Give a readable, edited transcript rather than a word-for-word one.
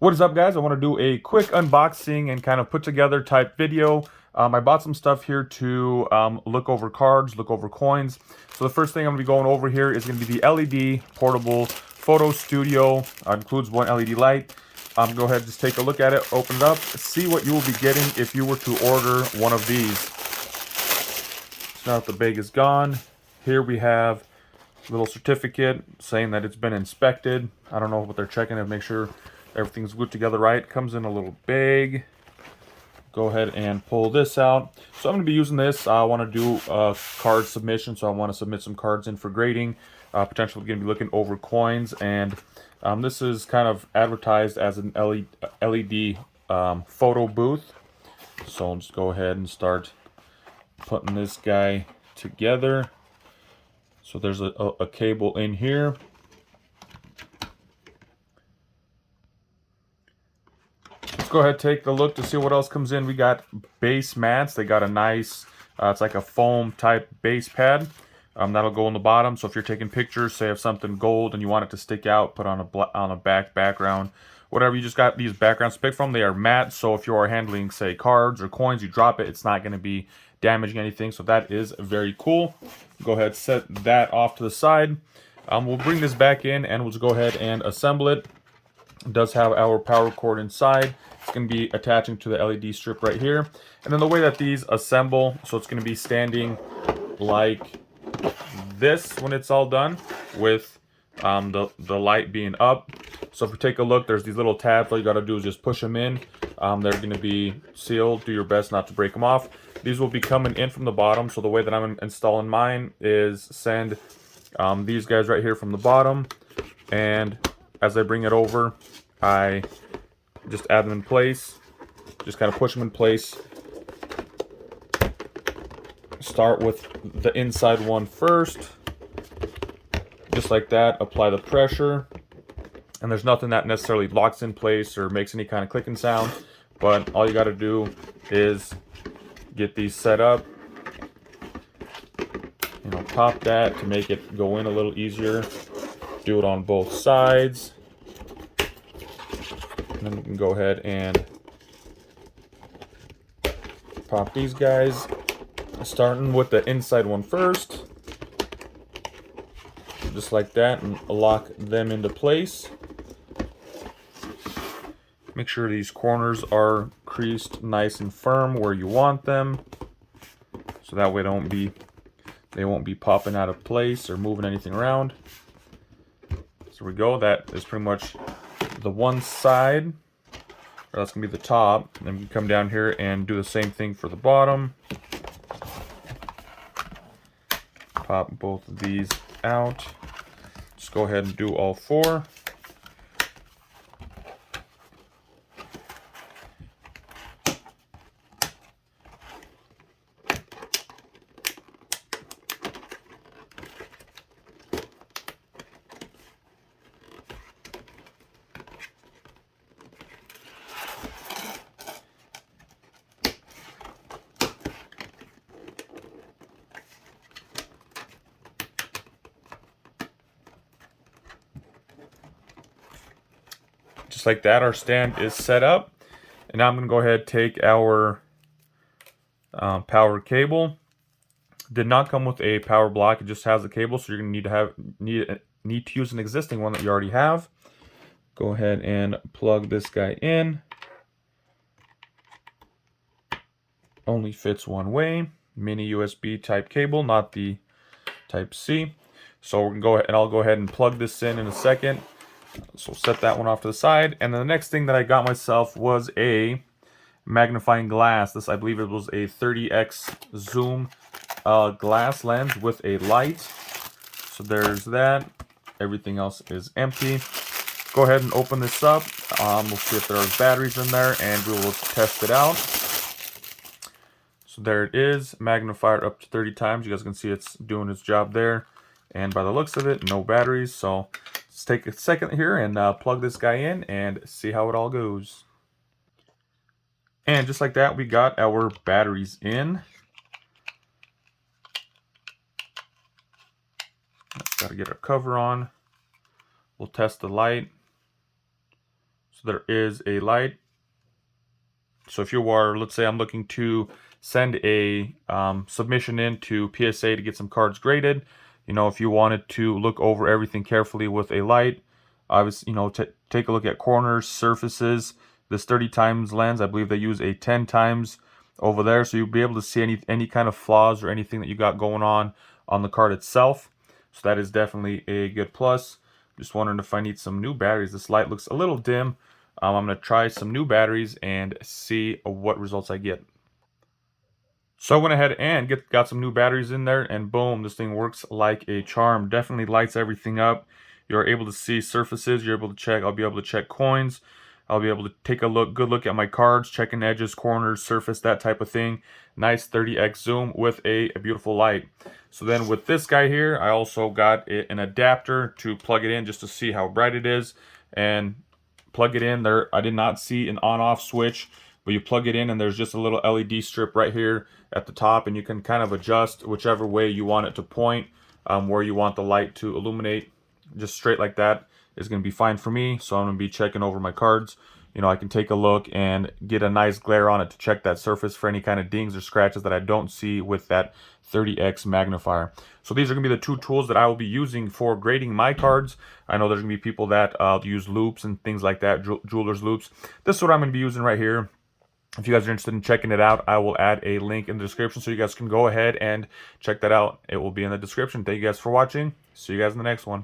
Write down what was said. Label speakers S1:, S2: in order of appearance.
S1: What is up, guys? I want to do a quick unboxing and kind of put together type video. I bought some stuff here to look over cards, look over coins. So the first thing I'm going to be going over here is going to be the LED portable photo studio. Includes one LED light. Go ahead and just take a look at it, open it up, see what you will be getting if you were to order one of these. So now that the bag is gone, here we have a little certificate saying that it's been inspected. I don't know what they're checking to make sure everything's glued together right. Comes in a little bag. Go ahead and pull this out. So I'm going to be using this. I want to do a card submission, so I want to submit some cards in for grading. Potentially going to be looking over coins, and this is kind of advertised as an LED photo booth. So I'll just go ahead and start putting this guy together. So there's a cable in here. Go ahead, take a look to see what else comes in. We got base mats. They got a nice, it's like a foam type base pad. That'll go on the bottom. So if you're taking pictures, say of something gold and you want it to stick out, put on a background, whatever. You just got these backgrounds to pick from. They are matte, so if you are handling, say, cards or coins, you drop it, it's not going to be damaging anything. So that is very cool. Go ahead, set that off to the side. We'll bring this back in and we'll just go ahead and assemble it. It does have our power cord inside. It's going to be attaching to the LED strip right here. And then the way that these assemble, so it's going to be standing like this when it's all done, with the light being up. So if you take a look, there's these little tabs. All you got to do is just push them in. They're going to be sealed. Do your best not to break them off. These will be coming in from the bottom. So the way that I'm installing mine is send these guys right here from the bottom, and as I bring it over, I just add them in place. Just kind of push them in place. Start with the inside one first. Just like that. Apply the pressure. And there's nothing that necessarily locks in place or makes any kind of clicking sound. But all you got to do is get these set up. Pop that to make it go in a little easier. Do it on both sides. And then we can go ahead and pop these guys. Starting with the inside one first. Just like that, and lock them into place. Make sure these corners are creased nice and firm where you want them. So that way they won't be popping out of place or moving anything around. So we go, that is pretty much the one side, or that's gonna be the top. And then we come down here and do the same thing for the bottom. Pop both of these out. Just go ahead and do all four. Just like that, our stand is set up. And now I'm going to go ahead and take our power cable. Did not come with a power block, it just has the cable, so you're going to need to use an existing one that you already have. Go ahead and plug this guy in. Only fits one way. Mini USB type cable, not the type C. So we're going to go ahead, and I'll go ahead and plug this in a second. So set that one off to the side. And then the next thing that I got myself was a magnifying glass. This, I believe it was a 30x zoom glass lens with a light. So there's that. Everything else is empty. Go ahead and open this up. We'll see if there are batteries in there, and we will test it out. So there it is, magnifier up to 30 times. You guys can see it's doing its job there. And by the looks of it, no batteries. So let's take a second here and plug this guy in and see how it all goes. And just like that, we got our batteries in. Got to get our cover on. We'll test the light. So there is a light. So if you are, let's say I'm looking to send a submission in to PSA to get some cards graded, you know, if you wanted to look over everything carefully with a light, obviously, you know, take a look at corners, surfaces. This 30 times lens, I believe they use a 10 times over there, so you'll be able to see any kind of flaws or anything that you got going on the card itself. So that is definitely a good plus. Just wondering if I need some new batteries. This light looks a little dim. I'm going to try some new batteries and see what results I get. So I went ahead and got some new batteries in there, and boom, this thing works like a charm. Definitely lights everything up. You're able to see surfaces. You're able to check. I'll be able to check coins. I'll be able to take a good look at my cards, checking edges, corners, surface, that type of thing. Nice 30x zoom with a beautiful light. So then with this guy here, I also got an adapter to plug it in just to see how bright it is, and plug it in there. I did not see an on-off switch, but you plug it in and there's just a little LED strip right here at the top, and you can kind of adjust whichever way you want it to point, where you want the light to illuminate. Just straight like that is going to be fine for me. So I'm going to be checking over my cards. You know, I can take a look and get a nice glare on it to check that surface for any kind of dings or scratches that I don't see with that 30x magnifier. So these are going to be the two tools that I will be using for grading my cards. I know there's going to be people that use loops and things like that, jeweler's loops. This is what I'm going to be using right here. If you guys are interested in checking it out, I will add a link in the description so you guys can go ahead and check that out. It will be in the description. Thank you guys for watching. See you guys in the next one.